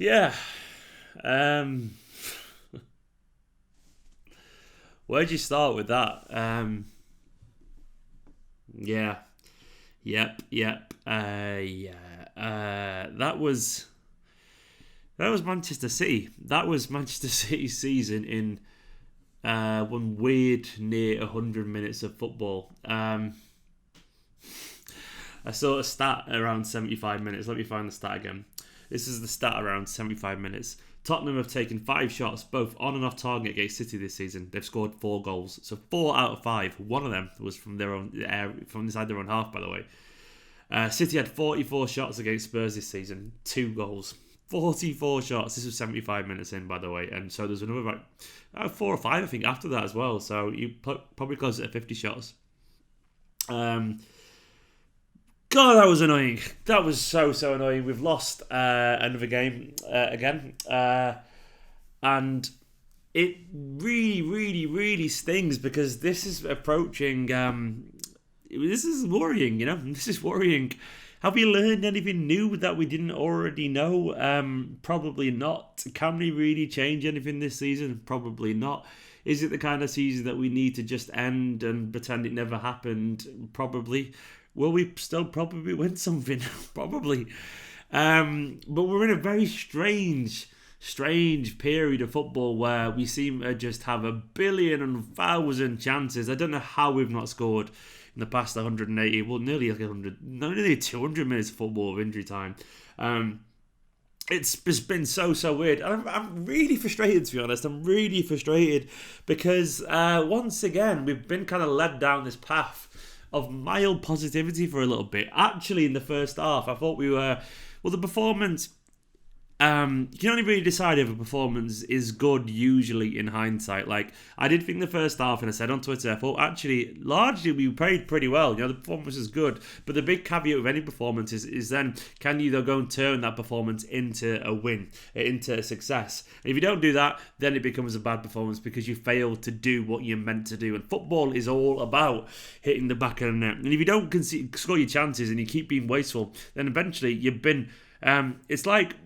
Yeah. Um, where'd you start with that? Yeah. Yep. That was Manchester City. That was Manchester City's season in one weird near 100 minutes of football. I saw a stat around 75 minutes. Let me find the stat again. This is the stat around 75 minutes. Tottenham have taken 5 shots, both on and off target against City this season. They've scored 4 goals, so 4 out of 5. One of them was from their own from inside their own half, by the way. City had 44 shots against Spurs this season, 2 goals. 44 shots. This was 75 minutes in, by the way, and so there's another about 4 or 5, I think, after that as well. So you probably close to 50 shots. God, that was annoying. That was so annoying. We've lost another game again, and it really stings because this is approaching. This is worrying. This is worrying. Have we learned anything new that we didn't already know? Probably not. Can we really change anything this season? Probably not. Is it the kind of season that we need to just end and pretend it never happened? Probably. Will we still probably win something? Probably. But we're in a very strange period of football where we seem to just have a billion and 1,000 chances. I don't know how we've not scored in the past 180, well, nearly 100, nearly 200 minutes of football of injury time. It's just been so weird. I'm really frustrated, to be honest. I'm really frustrated because once again, we've been kind of led down this path of mild positivity for a little bit. Actually, in the first half, I thought we were... Well, the performance... you can only really decide if a performance is good, usually, in hindsight. Like, I did think the first half, and I said on Twitter, I thought, actually, largely we played pretty well. The performance is good. But the big caveat of any performance is then, can you, though, go and turn that performance into a win, into a success? And if you don't do that, then it becomes a bad performance because you failed to do what you're meant to do. And football is all about hitting the back of the net. And if you don't score your chances and you keep being wasteful, then eventually you've been... it's like...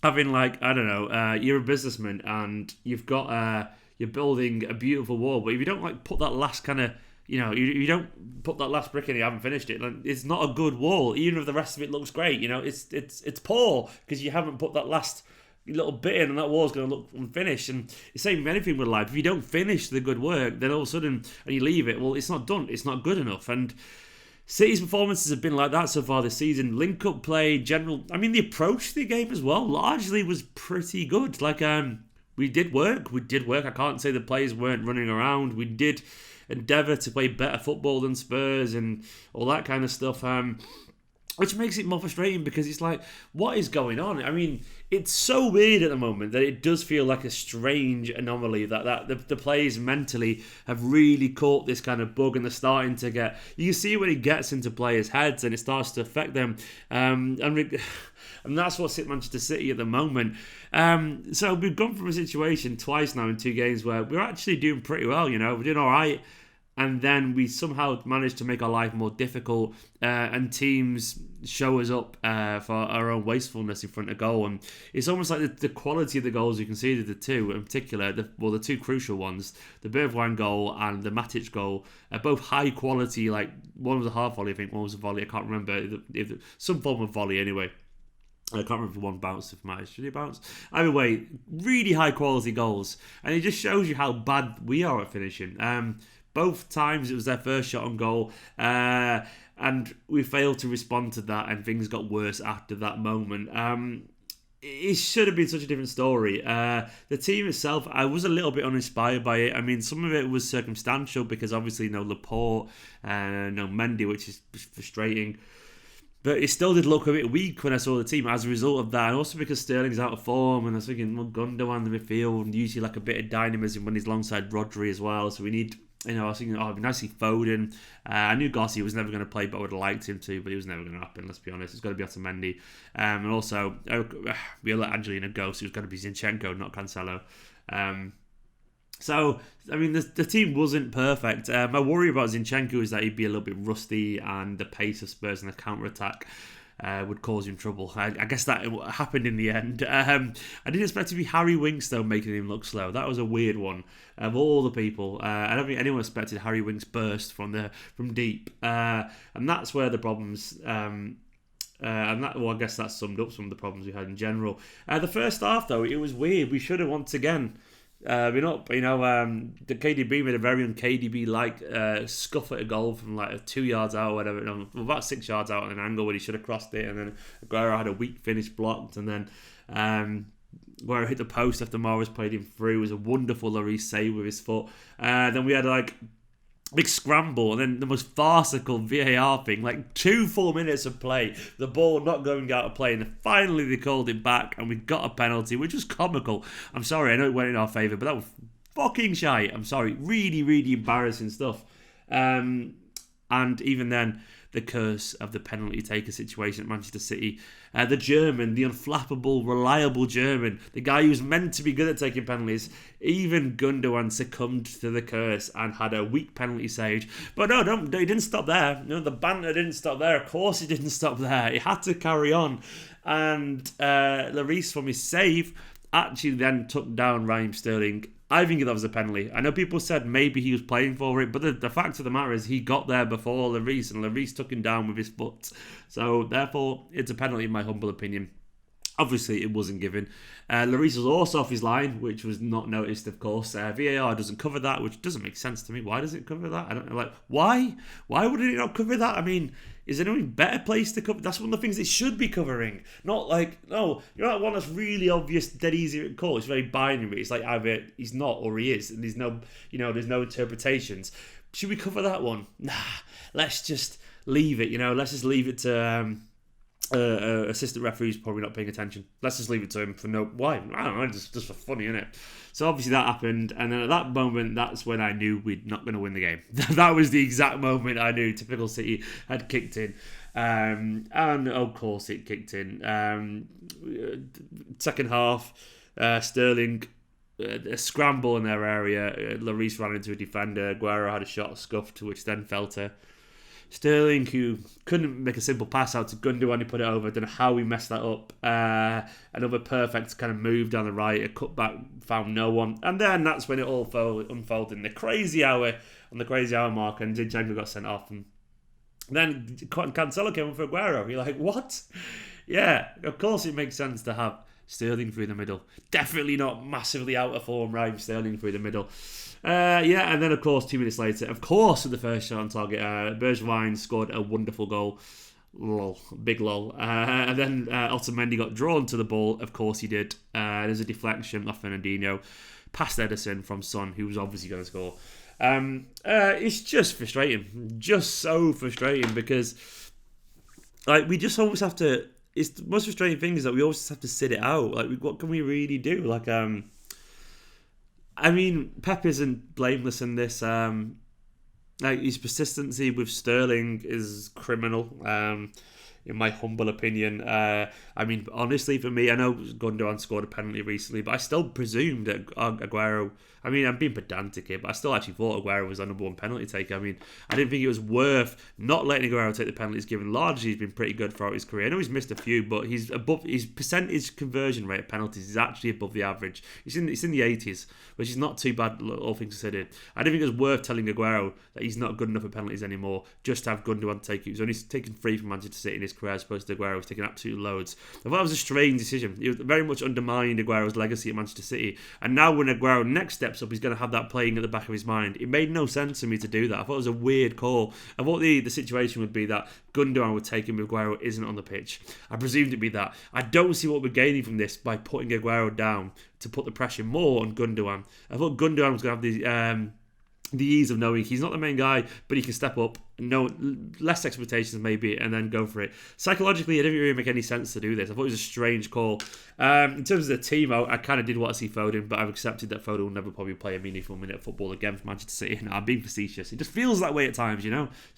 having I don't know, you're a businessman and you've got you're building a beautiful wall, but if you don't put that last kind of you don't put that last brick in, you haven't finished it. It's not a good wall, even if the rest of it looks great. It's poor because you haven't put that last little bit in, and that wall's going to look unfinished. And the same with anything with life. If you don't finish the good work, then all of a sudden, and you leave it, well, it's not done. It's not good enough. And City's performances have been like that so far this season. Link-up play, the approach to the game as well, largely was pretty good. We did work. I can't say the players weren't running around. We did endeavour to play better football than Spurs and all that kind of stuff. Which makes it more frustrating because it's like, what is going on? It's so weird at the moment that it does feel like a strange anomaly that the players mentally have really caught this kind of bug and they're starting to get... You can see when it gets into players' heads and it starts to affect them. And that's what's hit Manchester City at the moment. So we've gone from a situation twice now in 2 games where we're actually doing pretty well, we're doing all right. And then we somehow manage to make our life more difficult, and teams show us up for our own wastefulness in front of goal. And it's almost like the quality of the goals you conceded, the two in particular, the two crucial ones, the Bergwijn goal and the Matic goal, are both high quality. Like, one was a half volley, I think, one was a volley. I can't remember, if some form of volley anyway. I can't remember if one bounced, if Matic should he bounce. Either way, really high quality goals, and it just shows you how bad we are at finishing. Both times it was their first shot on goal, and we failed to respond to that, and things got worse after that moment. It should have been such a different story. The team itself, I was a little bit uninspired by it. Some of it was circumstantial because obviously no Laporte, no Mendy, which is frustrating. But it still did look a bit weak when I saw the team as a result of that. And also because Sterling's out of form. And I was thinking, Gundogan in the midfield, usually a bit of dynamism when he's alongside Rodri as well. So we need... I was thinking, it'd be nice to see Foden. I knew Gossi was never going to play, but I would have liked him to, but he was never going to happen, let's be honest. It's got to be Otamendi. And also, we'll let Angelina go, so it was going to be Zinchenko, not Cancelo. The team wasn't perfect. My worry about Zinchenko is that he'd be a little bit rusty and the pace of Spurs in the counter-attack. would cause him trouble. I guess that happened in the end. I didn't expect it to be Harry Winks, though, making him look slow. That was a weird one. Of all the people, I don't think anyone expected Harry Winks' burst from deep. And that's where the problems... I guess that summed up some of the problems we had in general. The first half, though, it was weird. We should have once again... the KDB made a very un-KDB-like scuff at a goal from like 2 yards out or whatever, about 6 yards out on an angle where he should have crossed it, and then Aguero had a weak finish blocked, and then Aguero hit the post after Morris played him through. It was a wonderful Lloris save with his foot. Then we had like big scramble, and then the most farcical VAR thing, like 2 full minutes of play, the ball not going out of play, and then finally they called it back, and we got a penalty, which was comical. I'm sorry, I know it went in our favour, but that was fucking shite. I'm sorry, really, really embarrassing stuff. And even then, the curse of the penalty taker situation at Manchester City. The German, the unflappable, reliable German, the guy who's meant to be good at taking penalties, even Gundogan succumbed to the curse and had a weak penalty save. But no, it didn't stop there. The banter didn't stop there. Of course it didn't stop there. It had to carry on. And Lloris, from his save, actually then took down Raheem Sterling. I think that was a penalty. I know people said maybe he was playing for it, but the fact of the matter is he got there before Lloris, and Lloris took him down with his foot. So therefore, it's a penalty in my humble opinion. Obviously, it wasn't given. Lloris was also off his line, which was not noticed, of course. VAR doesn't cover that, which doesn't make sense to me. Why does it cover that? I don't know. Like, why? Why would it not cover that? I mean, is there any better place to cover? That's one of the things it should be covering. Not like, no, you're not one that's really obvious, dead easy to call. It's very binary. It's like either he's not or he is, and there's no, there's no interpretations. Should we cover that one? Nah, let's just leave it. Let's just leave it to. Assistant referee's probably not paying attention. Let's just leave it to him for no... Why? I don't know, just for funny, innit? So obviously that happened, and then at that moment, that's when I knew we're not going to win the game. That was the exact moment I knew typical City had kicked in. And of course it kicked in. Second half, Sterling... a scramble in their area. Lloris ran into a defender. Aguero had a shot scuffed, which then fell to Sterling, who couldn't make a simple pass out to Gundogan. He put it over. I don't know how he messed that up. Another perfect kind of move down the right. A cutback, found no one. And then that's when it all unfolded in the crazy hour, on the crazy hour mark, and Zinchenko got sent off. And then Cancelo came in for Aguero. You're like, what? Yeah, of course it makes sense to have Sterling through the middle. Definitely not massively out of form, Raheem Sterling through the middle. And then of course 2 minutes later, of course with the first shot on target, Bergwijn scored a wonderful goal. Lol, big lol. And then Otamendi got drawn to the ball. Of course he did. There's a deflection off Fernandinho, past Ederson from Son, who was obviously going to score. It's just frustrating, just so frustrating, because like we just always have to. It's the most frustrating thing is that we always just have to sit it out. Like, what can we really do? Like, I mean, Pep isn't blameless in this. Like, his persistency with Sterling is criminal, in my humble opinion. I mean, honestly, for me, I know Gundogan scored a penalty recently, but I still presumed that Aguero... I mean, I'm being pedantic here, but I still actually thought Aguero was our number one penalty taker. I mean, I didn't think it was worth not letting Aguero take the penalties, given largely he's been pretty good throughout his career. I know he's missed a few, but he's above his percentage conversion rate of penalties is actually above the average. It's in the 80s, which is not too bad, all things considered. I didn't think it was worth telling Aguero that he's not good enough at penalties anymore, just to have Gundogan take it. He was only taken 3 from Manchester City in his career, as opposed to Aguero was taking absolute loads. I thought that was a strange decision. It very much undermined Aguero's legacy at Manchester City. And now when Aguero next steps up, he's going to have that playing at the back of his mind. It made no sense to me to do that. I thought it was a weird call. I thought the situation would be that Gundogan would take him if Aguero isn't on the pitch. I presumed it'd be that. I don't see what we're gaining from this by putting Aguero down to put the pressure more on Gundogan. I thought Gundogan was going to have the ease of knowing he's not the main guy, but he can step up, no less expectations maybe, and then go for it. Psychologically, it didn't really make any sense to do this. I thought it was a strange call. In terms of the team, I kind of did want to see Foden, but I've accepted that Foden will never probably play a meaningful minute of football again for Manchester City. And I'm being facetious. It just feels that way at times,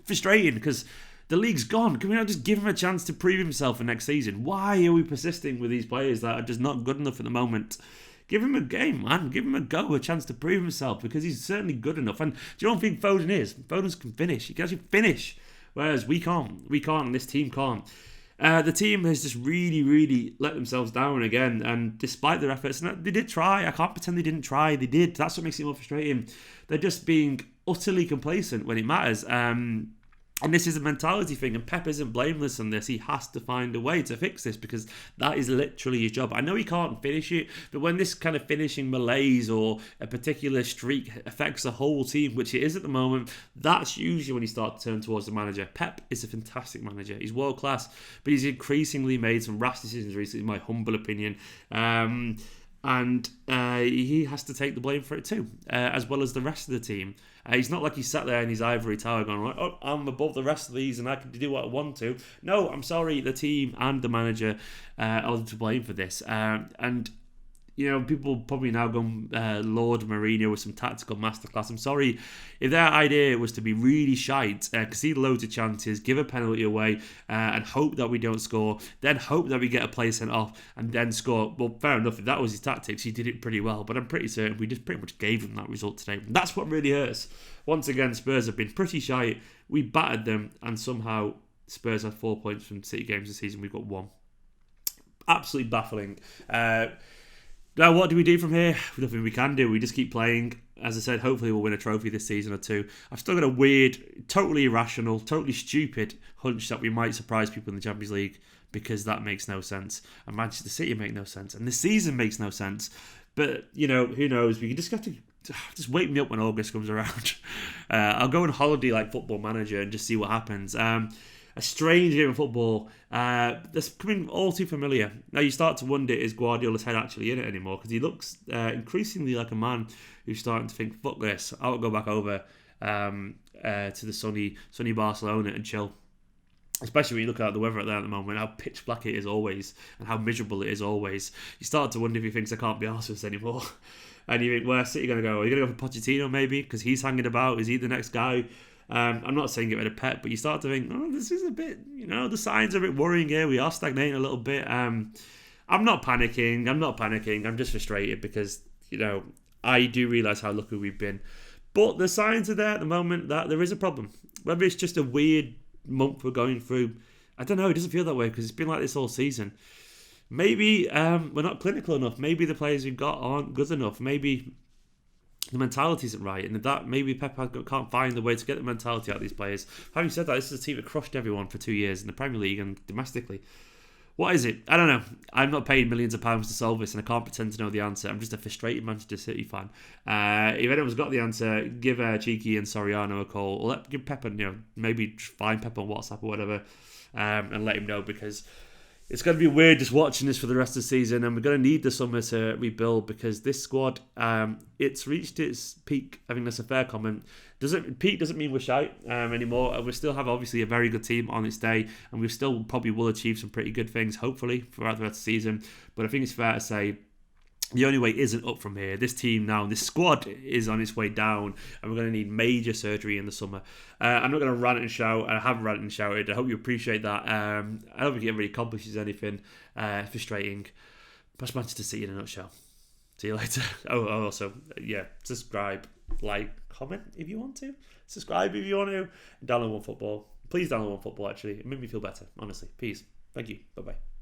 Frustrating, because the league's gone. Can we not just give him a chance to prove himself for next season? Why are we persisting with these players that are just not good enough at the moment? Give him a game, man. Give him a go, a chance to prove himself, because he's certainly good enough. And do you know what I think Foden is? Foden can finish. He can actually finish, whereas we can't. We can't, and this team can't. The team has just really, really let themselves down again, and despite their efforts, and they did try. I can't pretend they didn't try. They did. That's what makes it more frustrating. They're just being utterly complacent when it matters. And this is a mentality thing, and Pep isn't blameless on this. He has to find a way to fix this because that is literally his job. I know he can't finish it, but when this kind of finishing malaise or a particular streak affects the whole team, which it is at the moment, that's usually when you start to turn towards the manager. Pep is a fantastic manager. He's world class, but he's increasingly made some rash decisions recently, in my humble opinion. And he has to take the blame for it too, as well as the rest of the team. He's not like he's sat there in his ivory tower going, oh, I'm above the rest of these and I can do what I want to. No, I'm sorry, the team and the manager are to blame for this. And you know, people probably now going Lord Mourinho with some tactical masterclass. I'm sorry, if their idea was to be really shite, concede loads of chances, give a penalty away, and hope that we don't score, then hope that we get a player sent off, and then score. Well, fair enough, if that was his tactics, he did it pretty well, but I'm pretty certain we just pretty much gave him that result today. And that's what really hurts. Once again, Spurs have been pretty shite. We battered them, and somehow Spurs had 4 points from City games this season. We've got 1. Absolutely baffling. Now, what do we do from here? Nothing we can do. We just keep playing. As I said, hopefully we'll win a trophy this season or two. I've still got a weird, totally irrational, totally stupid hunch that we might surprise people in the Champions League because that makes no sense. And Manchester City make no sense. And the season makes no sense. But, you know, who knows? We can just have to just wake me up when August comes around. I'll go on holiday like Football Manager and just see what happens. A strange game of football that's becoming all too familiar. Now you start to wonder, is Guardiola's head actually in it anymore? Because he looks increasingly like a man who's starting to think, fuck this, I'll go back over to the sunny Barcelona and chill. Especially when you look at the weather out there at the moment, how pitch black it is always, and how miserable it is always. You start to wonder if he thinks I can't be arsed with this anymore. And you think, where's City going to go? Are you going to go for Pochettino maybe? Because he's hanging about. Is he the next guy? I'm not saying get rid of Pep, but you start to think, oh, this is a bit, you know, the signs are a bit worrying here. We are stagnating a little bit. I'm not panicking. I'm just frustrated because, you know, I do realise how lucky we've been. But the signs are there at the moment that there is a problem. Whether it's just a weird month we're going through, I don't know. It doesn't feel that way because it's been like this all season. Maybe we're not clinical enough. Maybe the players we've got aren't good enough. Maybe the mentality isn't right, and that maybe Pep can't find the way to get the mentality out of these players. Having said that, this is a team that crushed everyone for 2 years in the Premier League and domestically. What is it? I don't know. I'm not paid millions of pounds to solve this, and I can't pretend to know the answer. I'm just a frustrated Manchester City fan. If anyone's got the answer, give Cheeky and Soriano a call, or give Pep, maybe find Pep on WhatsApp or whatever, and let him know, because it's going to be weird just watching this for the rest of the season, and we're going to need the summer to rebuild because this squad, it's reached its peak. I think that's a fair comment. Peak doesn't mean we're shite anymore. We still have obviously a very good team on its day, and we still probably will achieve some pretty good things, hopefully, throughout the rest of the season. But I think it's fair to say the only way isn't up from here. This team now, this squad is on its way down, and we're going to need major surgery in the summer. I'm not going to rant and shout. I have ranted and shouted. I hope you appreciate that. I don't think it really accomplishes anything. Frustrating. That's Manchester City in a nutshell. See you later. Oh, also, yeah, subscribe, like, comment if you want to. Subscribe if you want to. Download OneFootball. Please download OneFootball, actually. It made me feel better, honestly. Peace. Thank you. Bye-bye.